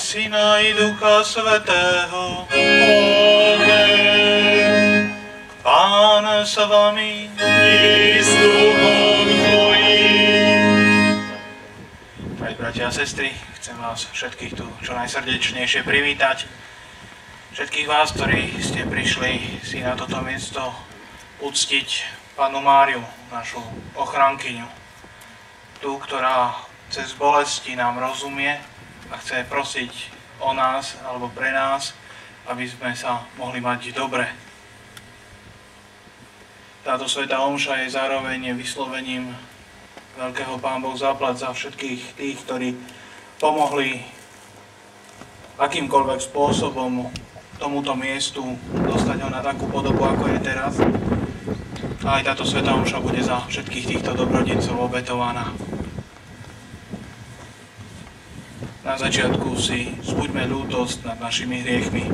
Syna i Ducha Svätého. Amen. Pán s vami. I s duchom tvojím. Drahí bratia a sestry, chcem vás všetkých tu čo najsrdečnejšie privítať. Všetkých vás, ktorí ste prišli si na toto miesto uctiť Pannu Máriu, našu ochránkyňu. Tú, ktorá cez bolesti nám rozumie a chce prosiť o nás alebo pre nás, aby sme sa mohli mať dobre. Táto svätá omša je zároveň vyslovením veľkého Pán Boh zaplať za všetkých tých, ktorí pomohli akýmkoľvek spôsobom tomuto miestu dostať ho na takú podobu, ako je teraz. A aj táto svätá omša bude za všetkých týchto dobrodincov obetovaná. Na začiatku si zbuďme ľútosť nad našimi hriechmi.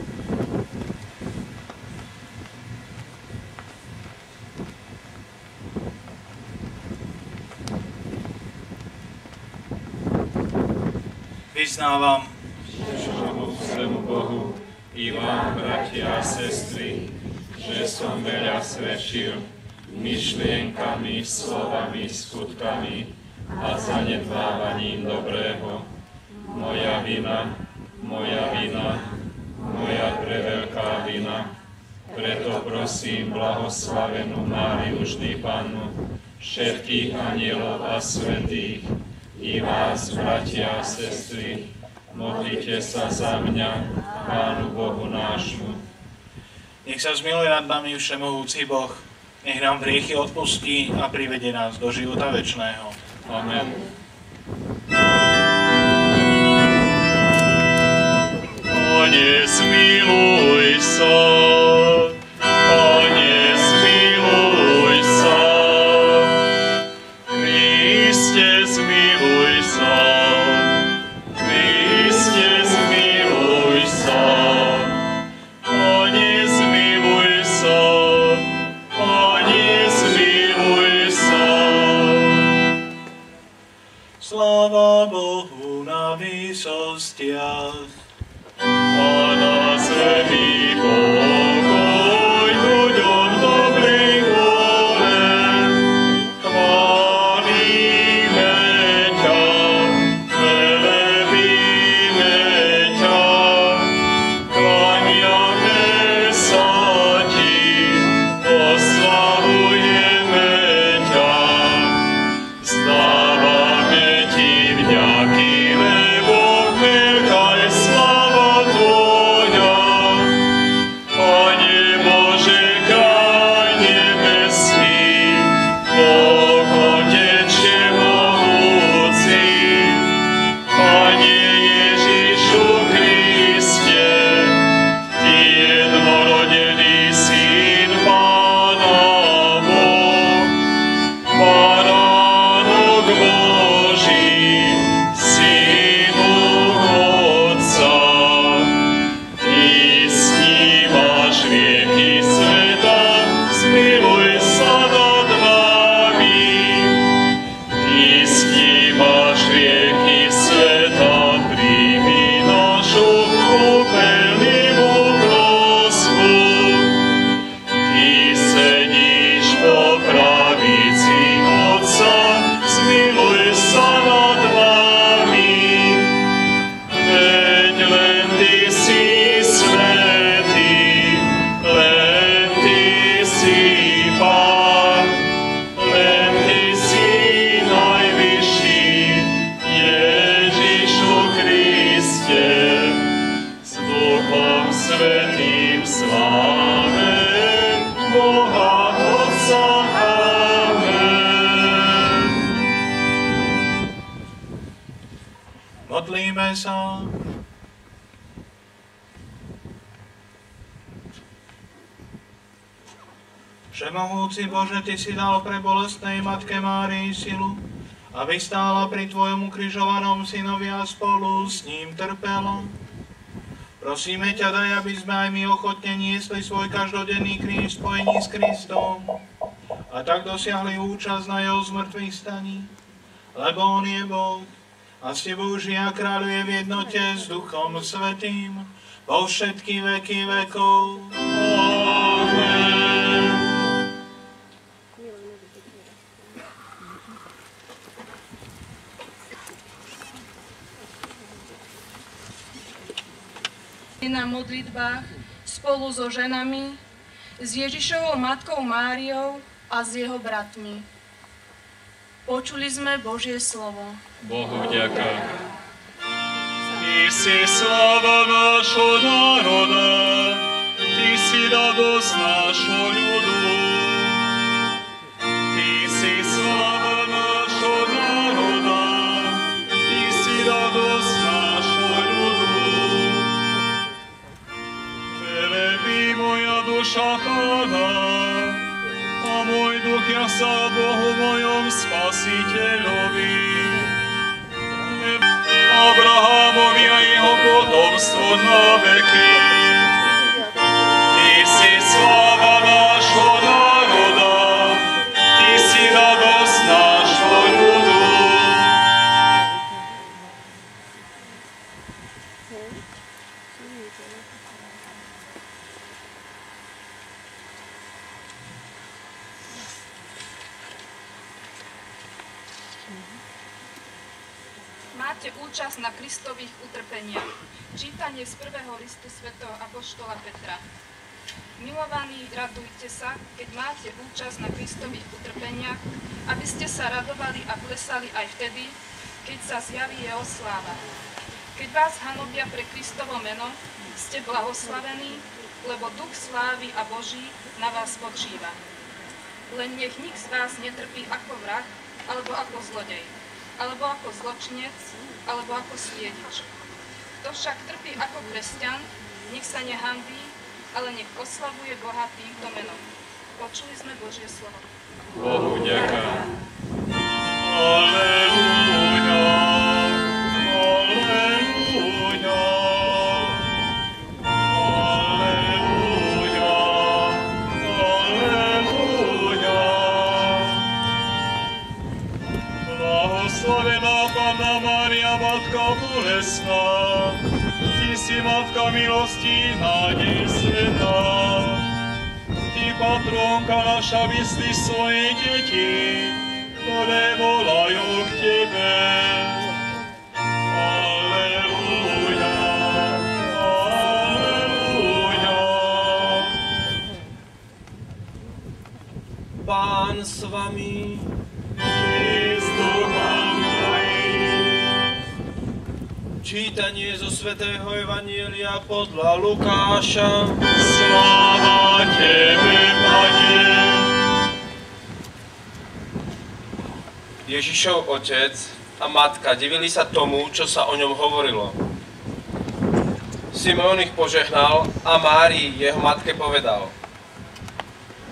Vyznávam Všemohúcemu Bohu i vám, bratia a sestry, že som veľa svedčil myšlienkami, slovami, skutkami a zanedbávaním dobrého. Moja vina, moja preveľká vina. Preto prosím blahoslavenú Máriu vždy Pannu, všetkých anielov a svätých, i vás, bratia a sestry, modlite sa za mňa, Pánu Bohu nášmu. Nech sa zmiluje nad nami všemohúci Boh, nech nám hriechy odpustí a privedie nás do života večného. Amen. Pane, zmiluj sa, Pane, zmiluj sa, Kriste, zmiluj sa, Kriste, zmiluj sa, Pane, zmiluj sa, Pane, zmiluj sa. Sláva Bohu na výsostiach. A na zemi pokoj ľuďom dobrej vôle. Chválime ťa, velebíme ťa, kláňame sa ti, oslavujeme ťa. Vzdávame ti vďaky, lebo veľká je sláva tvoja. Pane Bože, kráľ nebeský, Boh Otec všemohúci, Pane Ježišu Kriste, Ty jednorodený Syn Pána Boh, Baránok Boží, Synu Otca, Ty snímaš hriechy sveta, zmiluj sa nad nami. Ty snímaš hriechy sveta, príjmi našu úpenlivú prosbu. Ty sedíš po pravici Otca, zmiluj sa nad nami. Veď len Ty si svätý, len Ty si Pán, len Ty si najvyšší, Ježišu Kriste, s Duchom Svätým sláve Boha Otca. Amen. Modlíme sa. Všemohúci Bože, Ty si dal pre bolestnej Matke Márii silu, aby stála pri Tvojom ukrižovanom Synovi a spolu s ním trpela. Prosíme ťa, daj, aby sme aj my ochotne niesli svoj každodenný kríž v spojení s Kristom a tak dosiahli účasť na jeho zmrtvých staní, lebo on je Boh a s tebou žije a kráľuje v jednote s Duchom Svätým po všetky veky vekov. Amen. Na modlitbách spolu so ženami, s Ježišovou matkou Máriou a s jeho bratmi. Počuli sme Božie slovo. Bohu vďaka. Ty si sláva nášho národa, Ty si radosť nášho ľudu. Ty si sláva nášho národa, Ty si radosť nášho ľudu. Velebí moja duša Pána, a môj duch jasá Bohu mojom Spasiteľovi. Abrahamovi a jeho potomstvo na veky. Ty si sláva nášho národa, Ty si radosť nášho ľudu. Máte účasť na Kristových utrpeniach. Čítanie z prvého listu svätého apoštola Petra. Milovaní, radujte sa, keď máte účasť na Kristových utrpeniach, aby ste sa radovali a plesali aj vtedy, keď sa zjaví jeho sláva. Keď vás hanobia pre Kristovo meno, ste blahoslavení, lebo duch slávy a Boží na vás spočíva. Len nech nik z vás netrpí ako vrah, alebo ako zlodej, alebo ako zločinec, alebo ako sviedič. Kto však trpí ako kresťan, nech sa nehanbí, ale nech oslavuje Boha týmto menom. Počuli sme Božie slovo. Bohu vďaka. Aleluja, aleluja, aleluja, aleluja. Blahoslavená Panna Mária, Matka bolestná, Ty si Matka milosti, nádej sveta. Ty patrónka naša, vyslí svoje deti, ktoré volajú k Tebe. Aleluja, aleluja. Pán s vami. Čítanie zo svätého Evanjelia podľa Lukáša. Sláva Tebe, Pane. Ježišov otec a matka divili sa tomu, čo sa o ňom hovorilo. Simeon ich požehnal a Márii, jeho matke, povedal: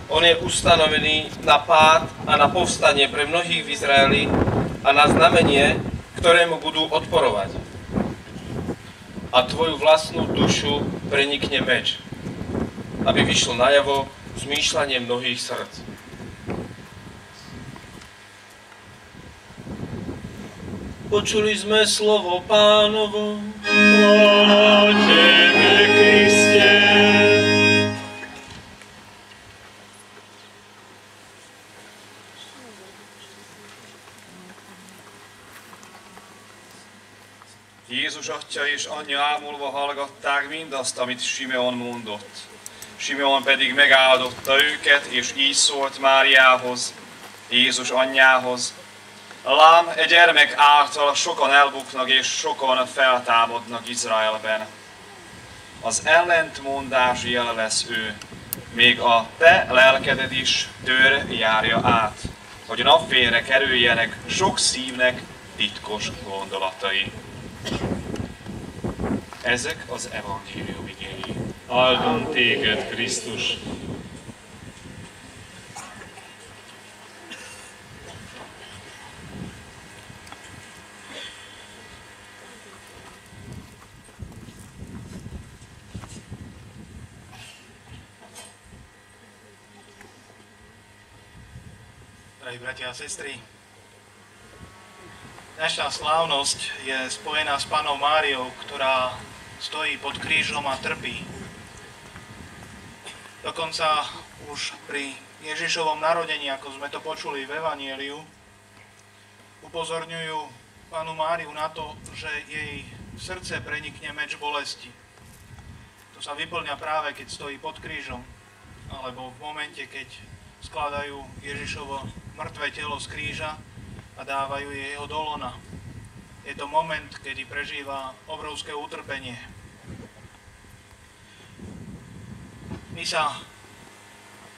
On je ustanovený na pád a na povstanie pre mnohých v Izraeli a na znamenie, ktorému budú odporovať. A tvoju vlastnú dušu prenikne meč, aby vyšlo najavo zmýšľanie mnohých srdc. Počuli sme slovo Pánovo. Chvála Tebe, Kriste. Jézus Atya és Anyja ámulva hallgatták mindazt, amit Simeon mondott. Simeon pedig megáldotta őket, és így szólt Máriához, Jézus anyjához: Lám, egy gyermek által sokan elbuknak és sokan feltámadnak Izraelben. Az ellentmondás jele lesz ő, még a te lelkeded is tör járja át, hogy napfényre kerüljenek sok szívnek titkos gondolatai. Ezek az evangélium igéi. Áldom Téged, Krisztus! Drahí bratia a sestry, Naša slávnosť je spojená s Pannou Máriou, ktorá stojí pod krížom a trpí. Dokonca už pri Ježišovom narodení, ako sme to počuli v Evanjeliu, upozorňujú Pannu Máriu na to, že jej srdce prenikne meč bolesti. To sa vyplňa práve, keď stojí pod krížom, alebo v momente, keď skladajú Ježišovo mŕtve telo z kríža a dávajú jej ho do lona. Je to moment, kedy prežíva obrovské utrpenie. My sa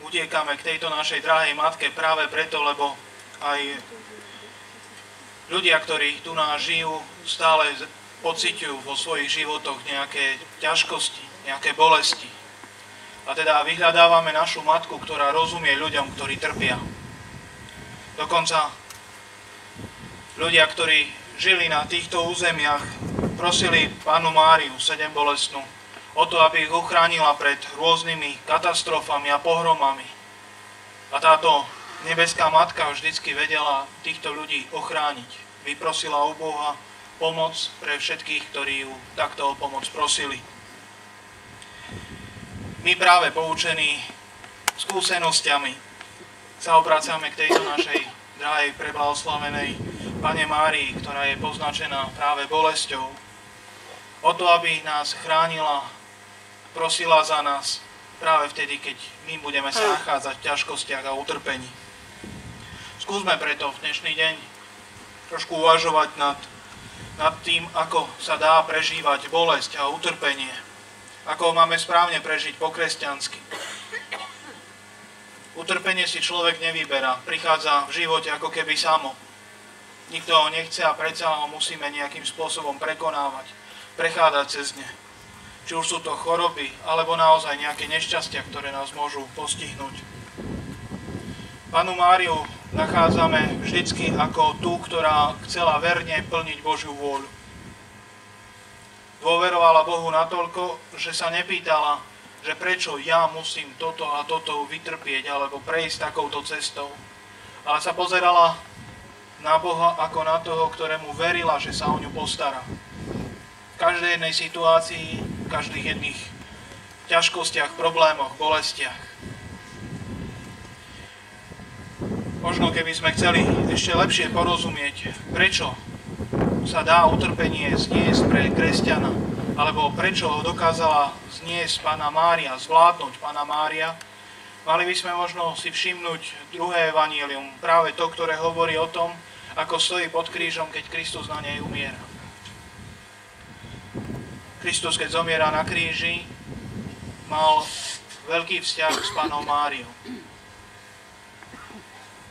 utiekame k tejto našej drahej matke práve preto, lebo aj ľudia, ktorí tu nás žijú, stále pociťujú vo svojich životoch nejaké ťažkosti, nejaké bolesti. A teda vyhľadávame našu matku, ktorá rozumie ľuďom, ktorí trpia. Dokonca ľudia, ktorí žili na týchto územiach, prosili Pannu Máriu, sedembolestnú, o to, aby ich uchránila pred rôznymi katastrofami a pohromami. A táto nebeská matka vždycky vedela týchto ľudí ochrániť. Vyprosila u Boha pomoc pre všetkých, ktorí ju takto o pomoc prosili. My práve poučení skúsenosťami sa obracame k tejto našej drahej preblahoslavenej Panne Márii, ktorá je poznačená práve bolesťou. O to, aby nás chránila, prosila za nás práve vtedy, keď my budeme sa nachádzať v ťažkostiach a utrpení. Skúsme preto v dnešný deň trošku uvažovať nad tým, ako sa dá prežívať bolesť a utrpenie. Ako ho máme správne prežiť po kresťansky. Utrpenie si človek nevyberá, prichádza v živote ako keby samo. Nikto ho nechce a predsa ho musíme nejakým spôsobom prekonávať, prechádzať cez ne. Či už sú to choroby, alebo naozaj nejaké nešťastia, ktoré nás môžu postihnúť. Pannu Máriu nachádzame vždycky ako tú, ktorá chcela verne plniť Božiu vôľu. Dôverovala Bohu natoľko, že sa nepýtala, že prečo ja musím toto a toto vytrpieť alebo prejsť takouto cestou. Ale sa pozerala na Boha ako na toho, ktorému verila, že sa o ňu postará. V každej jednej situácii, v každých jedných ťažkostiach, problémoch, bolestiach. Možno keby sme chceli ešte lepšie porozumieť, prečo sa dá utrpenie zniesť pre kresťana, alebo prečo ho dokázala zniesť Panna Mária, zvládnuť Panna Mária, mali by sme možno si všimnúť druhé evanjelium, práve to, ktoré hovorí o tom, ako stojí pod krížom, keď Kristus na nej umiera. Kristus, keď zomiera na kríži, mal veľký vzťah s Pannou Máriou.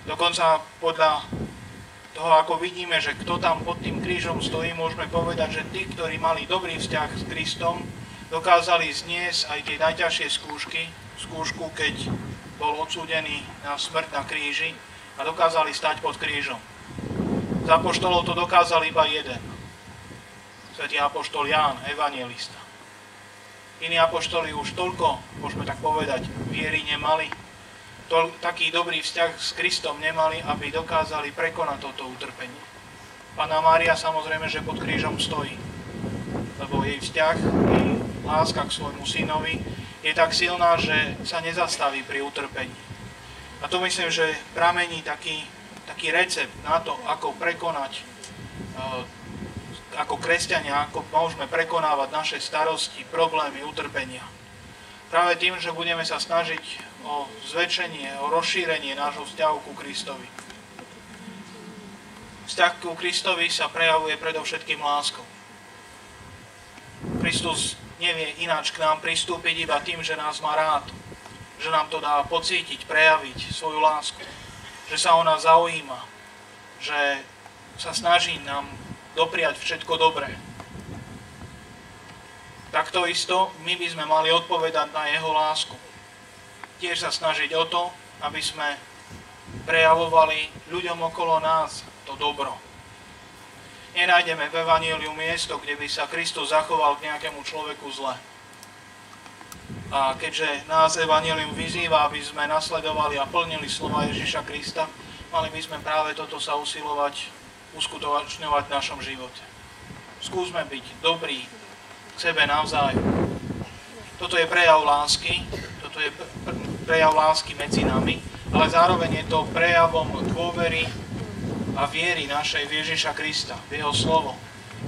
Dokonca podľa toho, ako vidíme, že kto tam pod tým krížom stojí, môžeme povedať, že tí, ktorí mali dobrý vzťah s Kristom, dokázali zniesť aj tie najťažšie skúšku, keď bol odsúdený na smrť na kríži a dokázali stať pod krížom. Z apoštolov to dokázal iba jeden. Svätý apoštol Ján, evanjelista. Iní apoštoli už toľko, môžeme tak povedať, viery nemali, taký dobrý vzťah s Kristom nemali, aby dokázali prekonať toto utrpenie. Panna Mária samozrejme, že pod krížom stojí, lebo jej vzťah, jej láska k svojmu synovi je tak silná, že sa nezastaví pri utrpení. A to myslím, že pramení taký recept na to, ako prekonať, ako kresťania, ako môžeme prekonávať naše starosti, problémy, utrpenia. Práve tým, že budeme sa snažiť o zväčšenie, o rozšírenie nášho vzťahu ku Kristovi. Vzťah ku Kristovi sa prejavuje predovšetkým láskou. Kristus nevie ináč k nám pristúpiť iba tým, že nás má rád. Že nám to dá pocítiť, prejaviť svoju lásku. Že sa o nás zaujíma. Že sa snaží nám dopriať všetko dobré. Takto isto my by sme mali odpovedať na jeho lásku. Tiež sa snažiť o to, aby sme prejavovali ľuďom okolo nás to dobro. Nenájdeme v evanjeliu miesto, kde by sa Kristus zachoval k nejakému človeku zle. A keďže nás evanjelium vyzýva, aby sme nasledovali a plnili slova Ježiša Krista, mali by sme práve toto sa usilovať uskutočňovať v našom živote. Skúsme byť dobrí k sebe navzájom. Toto je prejav lásky, toto je prejav lásky medzi nami, ale zároveň je to prejavom dôvery a viery našej v Ježiša Krista, v jeho slovo,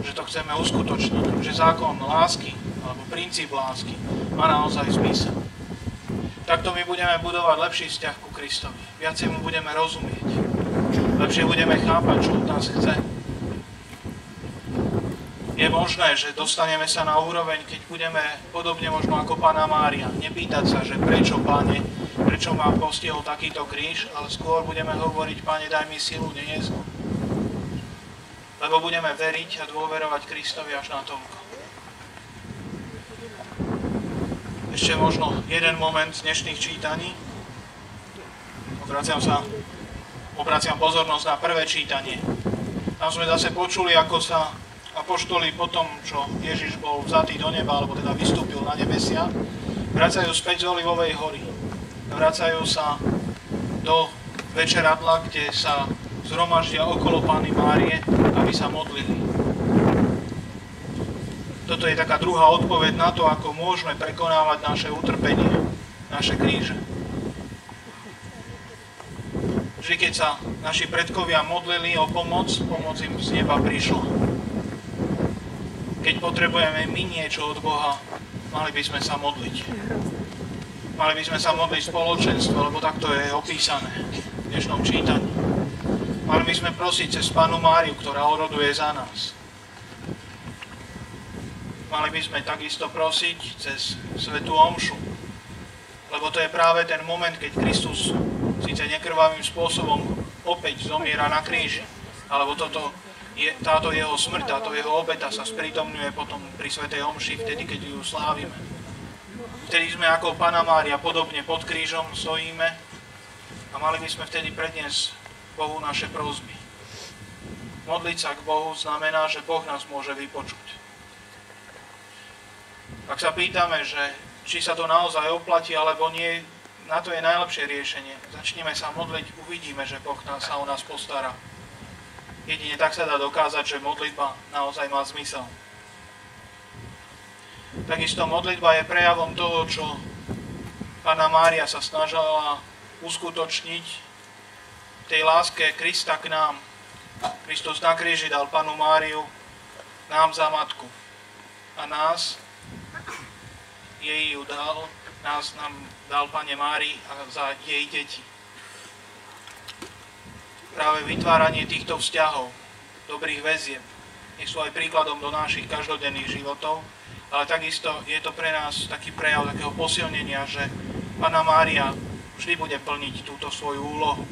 že to chceme uskutočniť, že zákon lásky alebo princíp lásky má naozaj zmysel. Takto my budeme budovať lepší vzťah ku Kristovi. Viacej mu budeme rozumieť. Lepšie budeme chápať, čo od nás chce. Je možné, že dostaneme sa na úroveň, keď budeme podobne možno ako Panna Mária, nepýtať sa, že prečo, Pane, prečo ma postihol takýto kríž, ale skôr budeme hovoriť, Pane, daj mi silu dnes, lebo budeme veriť a dôverovať Kristovi až natoľko. Ešte možno jeden moment z dnešných čítaní. Obraciam pozornosť na prvé čítanie. Tam sme zase počuli, ako sa apoštoli po tom, čo Ježiš bol vzatý do neba, alebo teda vystúpil na nebesia, vracajú späť z Olivovej hory. Vracajú sa do večeradla, kde sa zhromaždia okolo Panny Márie, aby sa modlili. Toto je taká druhá odpoveď na to, ako môžeme prekonávať naše utrpenie, naše kríže. Vždy, keď sa naši predkovia modlili o pomoc im z neba prišla. Keď potrebujeme my niečo od Boha, mali by sme sa modliť. Mali by sme sa modliť spoločenstvo, lebo takto je opísané v dnešnom čítaní. Mali by sme prosiť cez Pannu Máriu, ktorá oroduje za nás. Mali by sme takisto prosiť cez svätú omšu, lebo to je práve ten moment, keď Kristus síce nekrvavým spôsobom opäť zomiera na kríži, alebo táto jeho smrť, táto jeho obeta sa sprítomňuje potom pri svätej omši, vtedy, keď ju slávime. Vtedy sme ako Panna Mária podobne pod krížom stojíme a mali by sme vtedy predniesť Bohu naše prosby. Modliť sa k Bohu znamená, že Boh nás môže vypočuť. Ak sa pýtame, že či sa to naozaj oplatí, alebo nie, na to je najlepšie riešenie. Začneme sa modliť, uvidíme, že Boh sa o nás postará. Jedine tak sa dá dokázať, že modlitba naozaj má zmysel. Takisto modlitba je prejavom toho, čo Panna Mária sa snažila uskutočniť v tej láske Krista k nám. Kristus na kríži dal Pannu Máriu nám za matku. A nás jej ju dal, nám dal Panne Márii a za jej deti. Práve vytváranie týchto vzťahov, dobrých väzieb, nie sú aj príkladom do našich každodenných životov, ale takisto je to pre nás taký prejav takého posilnenia, že Panna Mária vždy bude plniť túto svoju úlohu.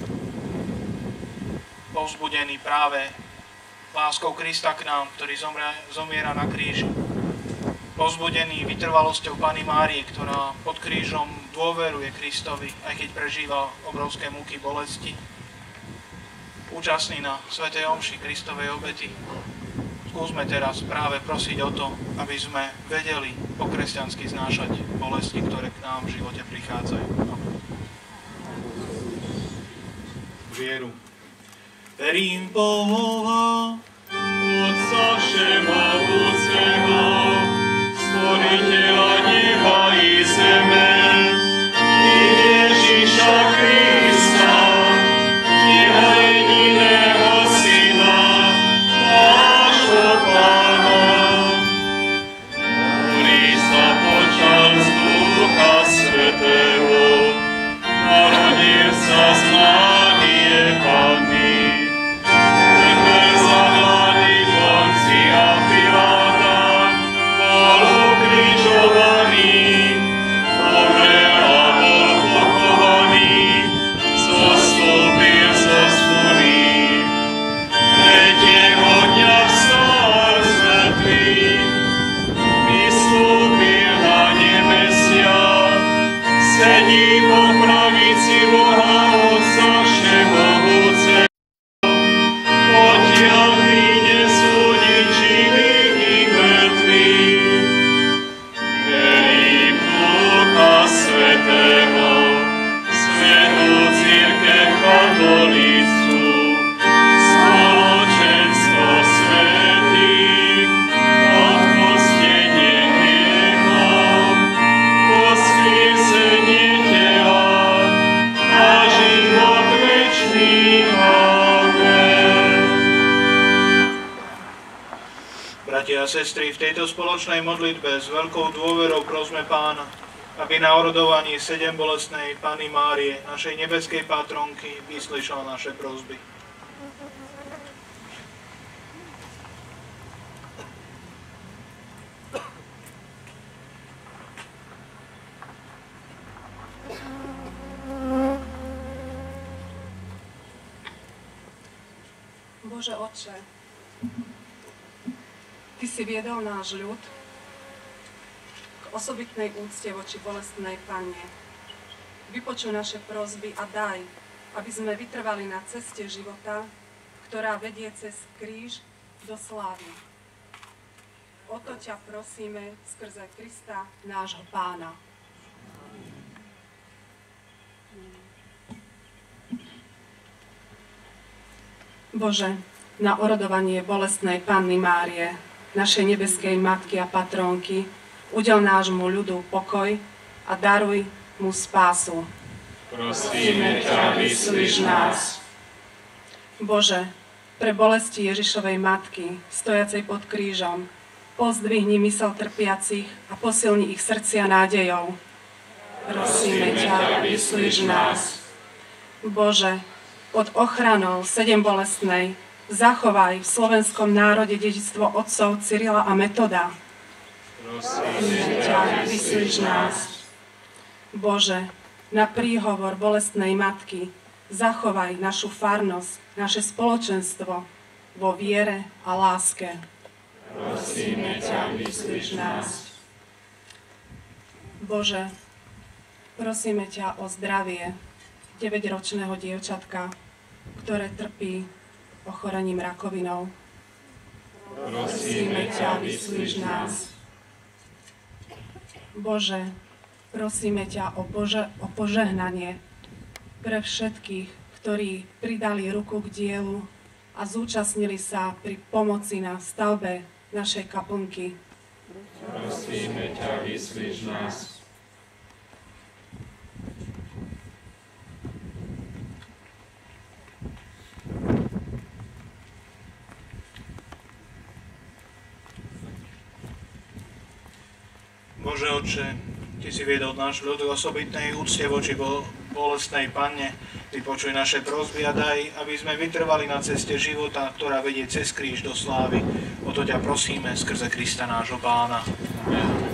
Povzbudený práve láskou Krista k nám, ktorý zomiera na kríži. Povzbudený vytrvalosťou Panny Márie, ktorá pod krížom dôveruje Kristovi, aj keď prežíva obrovské múky bolesti. Účastný na svätej omši Kristovej obety. Skúsme teraz práve prosiť o to, aby sme vedeli po kresťansky znášať bolesti, ktoré k nám v živote prichádzajú. Vieru. Verím Boha, Otca všemohúceho, Stvoriteľa neba i zeme, i Ježiša Krista, jeho jediného Syna, nášho Pána, ktorý sa počal z Ducha Svätého, narodil sa z Márie Panny, trpel za hlady Poncia Piláta, bol ukrižovaný, Bratia a sestry, v tejto spoločnej modlitbe s veľkou dôverou prosme Pána, aby na orodovaní 7 bolestnej Panny Márie, našej nebeskej patronky, vyslyšal naše prosby. Bože Otče, Ty si viedol náš ľud k osobitnej úcte voči bolestnej Panne. Vypočuj naše prosby a daj, aby sme vytrvali na ceste života, ktorá vedie cez kríž do slávy. O to ťa prosíme skrze Krista, nášho Pána. Bože, na orodovanie bolestnej Panny Márie, našej nebeskej matky a patrónky, udel nášmu ľudu pokoj a daruj mu spásu. Prosíme ťa, vyslíš nás. Bože, pre bolesti Ježišovej matky, stojacej pod krížom, pozdvihni mysel trpiacich a posilni ich srdcia nádejou. Prosíme ťa, vyslíš nás. Bože, pod ochranou 7 bolestnej zachovaj v slovenskom národe dedičstvo otcov Cyrila a Metoda. Prosíme ťa, vyslíš nás. Bože, na príhovor bolestnej matky zachovaj našu farnosť, naše spoločenstvo vo viere a láske. Prosíme ťa, vyslíš nás. Bože, prosíme ťa o zdravie 9-ročného dievčatka, ktoré trpí ochorením rakovinou. Prosíme ťa, vyslíš nás. Bože, prosíme ťa o požehnanie pre všetkých, ktorí pridali ruku k dielu a zúčastnili sa pri pomoci na stavbe našej kaplnky. Prosíme ťa, vyslíš nás. Bože Otče, Ty si viedol náš ľud v osobitnej úcte voči bolestnej Panne. Vypočuj naše prosby a daj, aby sme vytrvali na ceste života, ktorá vedie cez kríž do slávy. O to ťa prosíme skrze Krista nášho Pána. Amen.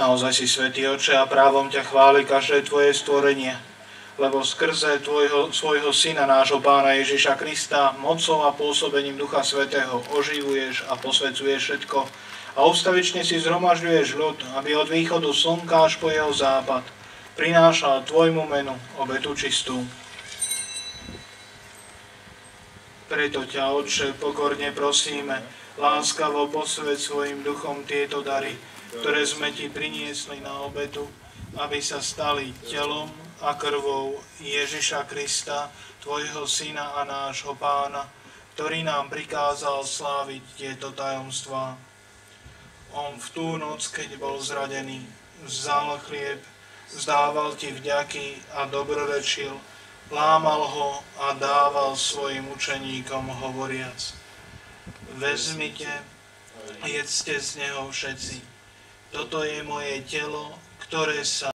Naozaj si svätý Oče a právom ťa chváli každé tvoje stvorenie, lebo skrze svojho Syna, nášho Pána Ježiša Krista, mocou a pôsobením Ducha Svätého oživuješ a posvedzuješ všetko a ustavične si zhromažďuješ ľud, aby od východu slnka až po jeho západ prinášal tvojmu menu obetu čistú. Preto ťa, Otče, pokorne prosíme, láskavo posväť svojim duchom tieto dary, ktoré sme ti priniesli na obetu, aby sa stali telom a krvou Ježiša Krista, tvojho Syna a nášho Pána, ktorý nám prikázal sláviť tieto tajomstvá. On v tú noc, keď bol zradený, vzal chlieb, vzdával ti vďaky a dobrorečil, lámal ho a dával svojim učeníkom hovoriac: Vezmite, jedzte z neho všetci. Toto je moje telo, ktoré sa